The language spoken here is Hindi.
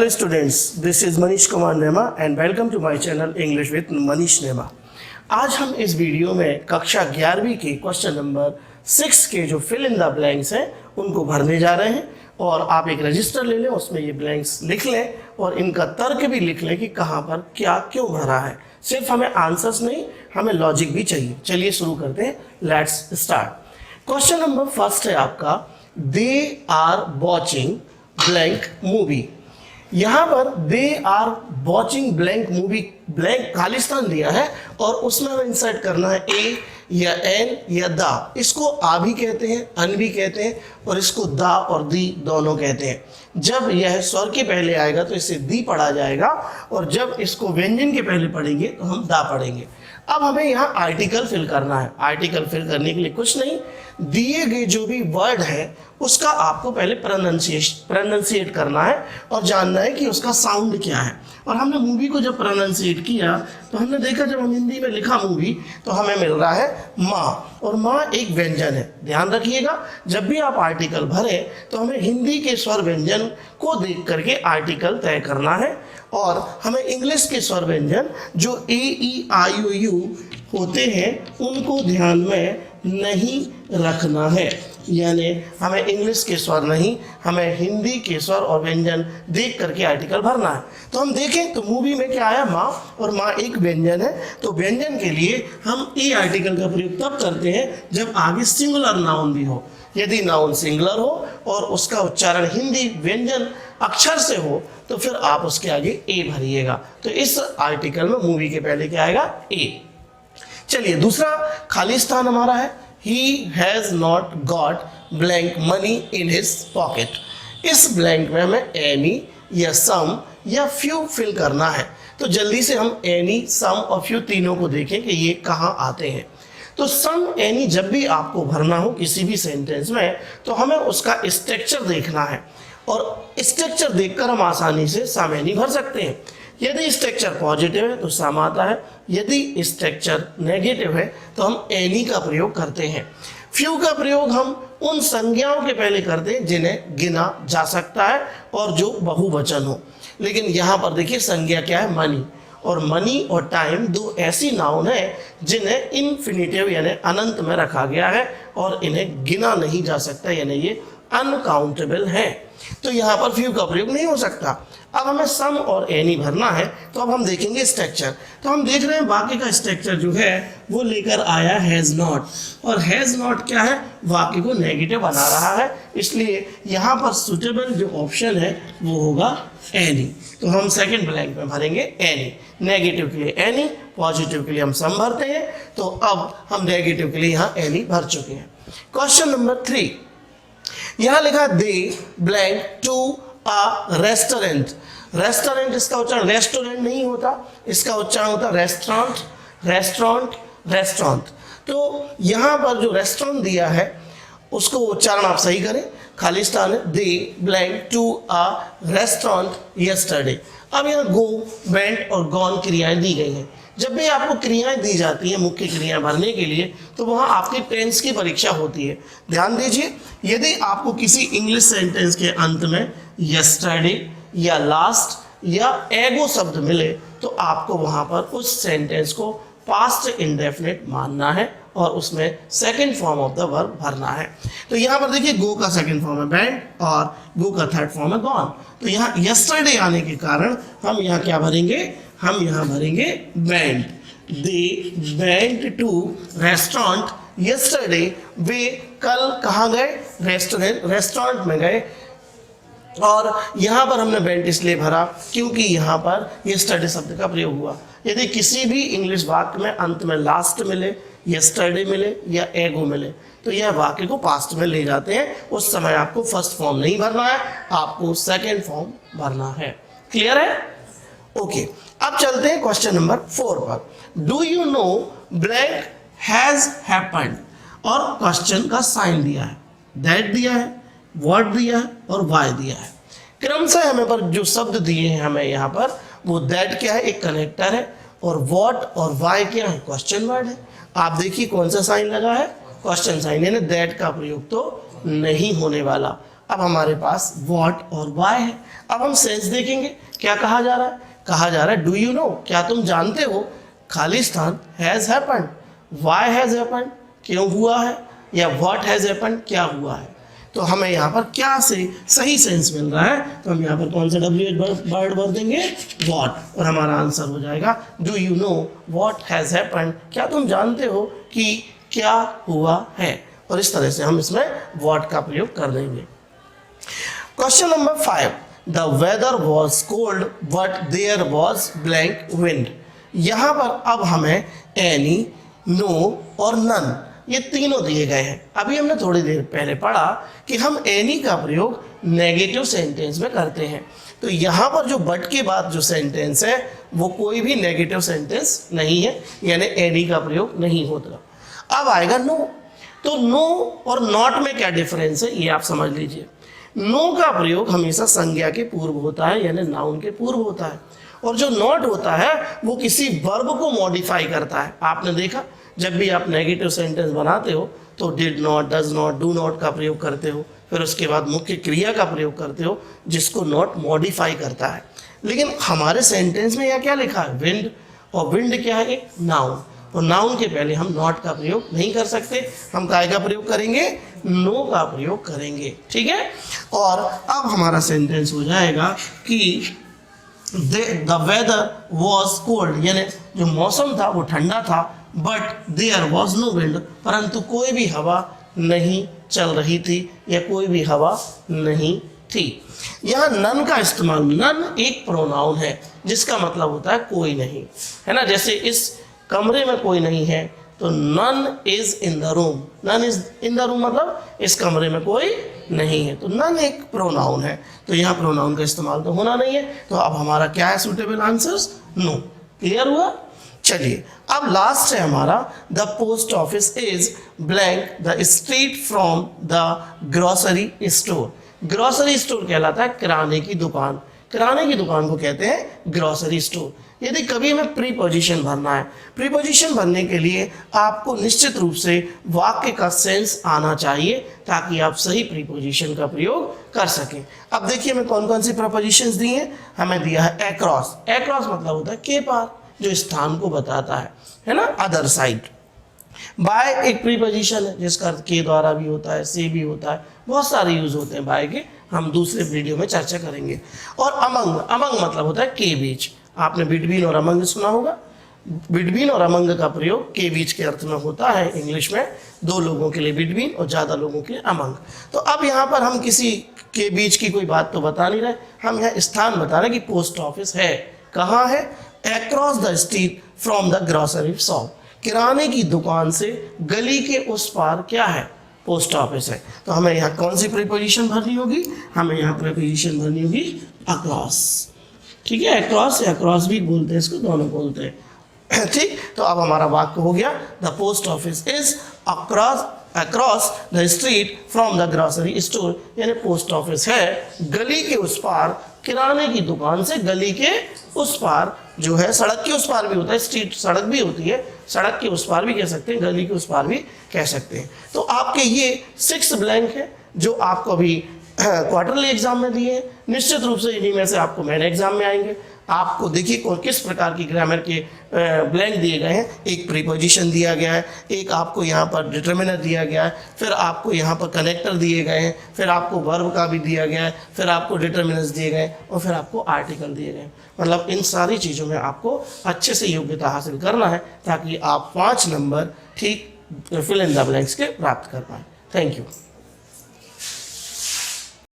Hello students, this is Manish Kumar Nema and welcome to my channel English with Manish Nema। आज हम इस वीडियो में कक्षा 11वीं के क्वेश्चन नंबर 6 के जो फिल इन द ब्लैंक्स हैं उनको भरने जा रहे हैं और आप एक रजिस्टर ले लें, उसमें ये ब्लैंक्स लिख लें और इनका तर्क भी लिख लें कि कहाँ पर क्या क्यों भरा है। सिर्फ हमें आंसर्स नहीं, हमें लॉजिक भी चाहिए। चलिए शुरू करते हैं, let's start. Question number first है आपका, they are watching blank movie. यहाँ पर they are watching blank movie, blank खालिस्तान दिया है और उसमें हमें इंसर्ट करना है ए या एन या दा। इसको आ भी कहते हैं, अन भी कहते हैं और इसको दा और दी दोनों कहते हैं। जब यह स्वर के पहले आएगा तो इसे दी पढ़ा जाएगा और जब इसको व्यंजन के पहले पढ़ेंगे तो हम दा पढ़ेंगे। अब हमें यहाँ आर्टिकल फिल करना है। आर्टिकल फिल करने के लिए कुछ नहीं, दिए गए जो भी वर्ड है उसका आपको पहले प्रोनाउंसिएट करना है और जानना है कि उसका साउंड क्या है। और हमने मूवी को जब प्रोनाउंसिएट किया तो हमने देखा, जब हम हिंदी में लिखा मूवी तो हमें मिल रहा है माँ, और माँ एक व्यंजन है। ध्यान रखिएगा, जब भी आप आर्टिकल भरें तो हमें हिंदी के स्वर व्यंजन को देख करके आर्टिकल तय करना है और हमें इंग्लिश के स्वर व्यंजन जो ए ई आई ओ यू होते हैं उनको ध्यान में नहीं रखना है। यानी हमें इंग्लिश के स्वर नहीं, हमें हिंदी के स्वर और व्यंजन देख करके आर्टिकल भरना है। तो हम देखें तो मूवी में क्या आया, माँ, और माँ एक व्यंजन है। तो व्यंजन के लिए हम ए आर्टिकल का प्रयोग तब करते हैं जब आगे सिंगुलर नाउन भी हो। यदि नाउन सिंगुलर हो और उसका उच्चारण हिंदी व्यंजन अक्षर से हो तो फिर आप उसके आगे ए भरिएगा। तो इस आर्टिकल में मूवी के पहले क्या आएगा, ए। चलिए दूसरा खालिस्तान हमारा है, he has not got blank money in his pocket। इस ब्लैंक में हमें any या some या few फिल करना है। तो जल्दी से हम any, some और few तीनों को देखें कि ये कहाँ आते हैं। तो some, any जब भी आपको भरना हो किसी भी सेंटेंस में तो हमें उसका स्ट्रक्चर देखना है और स्ट्रक्चर देखकर हम आसानी से some any भर सकते हैं। यदि स्ट्रक्चर पॉजिटिव है तो सम आता है, यदि स्ट्रक्चर नेगेटिव है तो हम एनी का प्रयोग करते हैं। फ्यू का प्रयोग हम उन संज्ञाओं के पहले करते हैं जिन्हें गिना जा सकता है और जो बहुवचन हो। लेकिन यहाँ पर देखिए संज्ञा क्या है, मनी, और मनी और टाइम दो ऐसी नाउन है जिन्हें इन्फिनिटिव यानी अनंत में रखा गया है और इन्हें गिना नहीं जा सकता, यानी ये अनकाउंटेबल है। तो यहाँ पर फ्यू का प्रयोग नहीं हो सकता। अब हमें सम और एनी भरना है तो अब हम देखेंगे स्ट्रक्चर। तो हम देख रहे हैं वाक्य का स्ट्रक्चर जो है वो लेकर आया हैज़ नॉट, और हैज़ नॉट क्या है, वाक्य को नेगेटिव बना रहा है, इसलिए यहाँ पर सुटेबल जो ऑप्शन है वो होगा एनी। तो हम सेकंड ब्लैंक में भरेंगे एनी। नेगेटिव के लिए एनी, पॉजिटिव के लिए हम सम भरते हैं। तो अब हम नेगेटिव के लिए यहाँ एनी भर चुके हैं। क्वेश्चन नंबर 3, यहाँ लिखा they blank to a restaurant. Restaurant, इसका उच्चारण रेस्टोरेंट नहीं होता, इसका उच्चारण होता रेस्टोरेंट, रेस्टोरेंट, रेस्टोरेंट। तो यहाँ पर जो रेस्टोरेंट दिया है उसको उच्चारण आप सही करें। खालिस्तान है they blank to a restaurant yesterday. अब यहाँ गो, वेंट और गॉन क्रियाएं दी गई हैं। जब भी आपको क्रियाएं दी जाती हैं मुख्य क्रियाएं भरने के लिए तो वहाँ आपकी टेंस की परीक्षा होती है। ध्यान दीजिए, यदि आपको किसी इंग्लिश सेंटेंस के अंत में यस्टरडे या लास्ट या एगो शब्द मिले तो आपको वहाँ पर उस सेंटेंस को पास्ट इंडेफिनिट मानना है और उसमें second form of the verb भरना है। तो यहाँ पर देखिए गो का सेकंड फॉर्म है वेंट और गो का थर्ड फॉर्म है गॉन। तो यहाँ यस्टरडे आने के कारण हम यहाँ क्या भरेंगे, हम यहाँ भरेंगे went. They went to restaurant yesterday. वे कल कहाँ गए, रेस्टोरेंट में गए। और यहाँ पर हमने वेंट इसलिए भरा क्योंकि यहाँ पर यस्टरडे शब्द का प्रयोग हुआ। यदि किसी भी इंग्लिश वाक्य में अंत में लास्ट मिले, यस्टरडे मिले या एगो मिले तो यह वाक्य को पास्ट में ले जाते हैं। उस समय आपको फर्स्ट फॉर्म नहीं भरना है, आपको सेकेंड फॉर्म भरना है। क्लियर है? ओके, अब चलते हैं क्वेश्चन नंबर 4 पर। Do you know blank has happened, और क्वेश्चन का साइन दिया है, दैट दिया है, व्हाट दिया है और वाई दिया है। क्रम से हमें पर जो शब्द दिए हैं हमें यहाँ पर, वो दैट क्या है, एक कनेक्टर है, और व्हाट और वाई क्या है, क्वेश्चन वर्ड है। आप देखिए कौन सा साइन लगा है, क्वेश्चन साइन, यानी दैट का प्रयोग तो नहीं होने वाला। अब हमारे पास what और why है। अब हम सेंस देखेंगे, क्या कहा जा रहा है? कहा जा रहा है डू यू नो, क्या तुम जानते हो, खालिस्तान has happened, why has happened, क्यों हुआ है, या व्हाट हैज़ हैपेंड, क्या हुआ है। तो हमें यहाँ पर क्या से सही सेंस मिल रहा है, तो हम यहाँ पर कौन सा WH वर्ड भर देंगे, व्हाट, और हमारा आंसर हो जाएगा do you know what has happened, क्या तुम जानते हो कि क्या हुआ है। और इस तरह से हम इसमें व्हाट का प्रयोग कर देंगे। Question number 5, the weather was cold but there was blank wind. यहाँ पर अब हमें एनी, नो और नन, ये तीनों दिए गए हैं। अभी हमने थोड़ी देर पहले पढ़ा कि हम एनी का प्रयोग नेगेटिव सेंटेंस में करते हैं, तो यहाँ पर जो बट के बाद जो सेंटेंस है वो कोई भी नेगेटिव सेंटेंस नहीं है, यानी एनी का प्रयोग नहीं होता। अब आएगा नो, तो नो और नॉट में क्या डिफरेंस है ये आप समझ लीजिए। नो का प्रयोग हमेशा संज्ञा के पूर्व होता है, यानी नाउन के पूर्व होता है, और जो नॉट होता है वो किसी वर्ब को मॉडिफाई करता है। आपने देखा जब भी आप नेगेटिव सेंटेंस बनाते हो तो did not, does not, do not का प्रयोग करते हो, फिर उसके बाद मुख्य क्रिया का प्रयोग करते हो जिसको नॉट मॉडिफाई करता है। लेकिन हमारे सेंटेंस में यहाँ क्या लिखा है, विंड, और विंड क्या है, एक नाउन, और नाउन के पहले हम नॉट का प्रयोग नहीं कर सकते, हम काय का प्रयोग करेंगे, नो का प्रयोग करेंगे। ठीक है, और अब हमारा सेंटेंस हो जाएगा कि द वेदर वॉज कोल्ड, यानी जो मौसम था वो ठंडा था, but there was no wind, परंतु कोई भी हवा नहीं चल रही थी या कोई भी हवा नहीं थी। यहाँ नन का इस्तेमाल, नन एक प्रोनाउन है जिसका मतलब होता है कोई नहीं, है ना। जैसे इस कमरे में कोई नहीं है तो none is in the room, none is in the room मतलब इस कमरे में कोई नहीं है, तो नन एक प्रोनाउन है, तो यहाँ प्रोनाउन का इस्तेमाल तो होना नहीं है, तो अब हमारा क्या है सूटेबल आंसर्स, नो। क्लियर हुआ। चलिए अब लास्ट है हमारा, the post office is blank the street from the grocery store. Grocery store कहलाता है किराने की दुकान, किराने की दुकान को कहते हैं ग्रोसरी स्टोर। यदि कभी हमें प्रीपोजिशन भरना है, प्रीपोजिशन भरने के लिए आपको निश्चित रूप से वाक्य का सेंस आना चाहिए ताकि आप सही प्रीपोजिशन का प्रयोग कर सकें। अब देखिए हमें कौन कौन सी प्रीपोजिशंस दी हैं। हमें दिया है अक्रॉस, अक्रॉस मतलब होता है के पार, जो स्थान को बताता है ना, अदर साइड। बाय एक प्रीपोजिशन है जिसका अर्थ के द्वारा भी होता है, से भी होता है, बहुत सारे यूज होते हैं बाय के, हम दूसरे वीडियो में चर्चा करेंगे। और अमंग, अमंग मतलब होता है के बीच, आपने बिटवीन और अमंग सुना होगा। बिटवीन और अमंग का प्रयोग के बीच के अर्थ में होता है इंग्लिश में, दो लोगों के लिए बिटवीन और ज़्यादा लोगों के लिए अमंग। तो अब यहाँ पर हम किसी के बीच की कोई बात तो बता नहीं रहे, हम यहाँ स्थान बता रहे कि पोस्ट ऑफिस है, कहाँ है, across the street from the grocery shop, किराने की दुकान से गली के उस पार क्या है, पोस्ट ऑफिस है। तो हमें यहाँ कौन सी प्रीपोजिशन भरनी होगी, हमें यहाँ प्रीपोजिशन भरनी होगी अक्रॉस। ठीक है, अक्रॉस या अक्रॉस भी बोलते हैं इसको, दोनों बोलते हैं। ठीक, तो अब हमारा वाक्य हो गया, the post office is across the street from the grocery store, यानी पोस्ट ऑफिस है गली के उस पार, किराने की दुकान से गली के उस पार, जो है सड़क के उस पार भी होता है, स्ट्रीट सड़क भी होती है, सड़क के उस पार भी कह सकते हैं, गली के उस पार भी कह सकते हैं। तो आपके ये 6 ब्लैंक है जो आपको अभी क्वार्टरली एग्जाम में दिए हैं। निश्चित रूप से इन्हीं में से आपको मेन एग्जाम में आएंगे। आपको देखिए किस प्रकार की ग्रामर के ब्लैंक दिए गए हैं। एक प्रीपोजिशन दिया गया है, एक आपको यहाँ पर डिटर्मिनर दिया गया है, फिर आपको यहाँ पर कनेक्टर दिए गए हैं, फिर आपको वर्ब का भी दिया गया है, फिर आपको डिटर्मिनर्स दिए गए और फिर आपको आर्टिकल दिए गए। मतलब इन सारी चीज़ों में आपको अच्छे से योग्यता हासिल करना है ताकि आप 5 नंबर ठीक फिल इन द ब्लैंक्स के प्राप्त कर पाएँ। Thank you.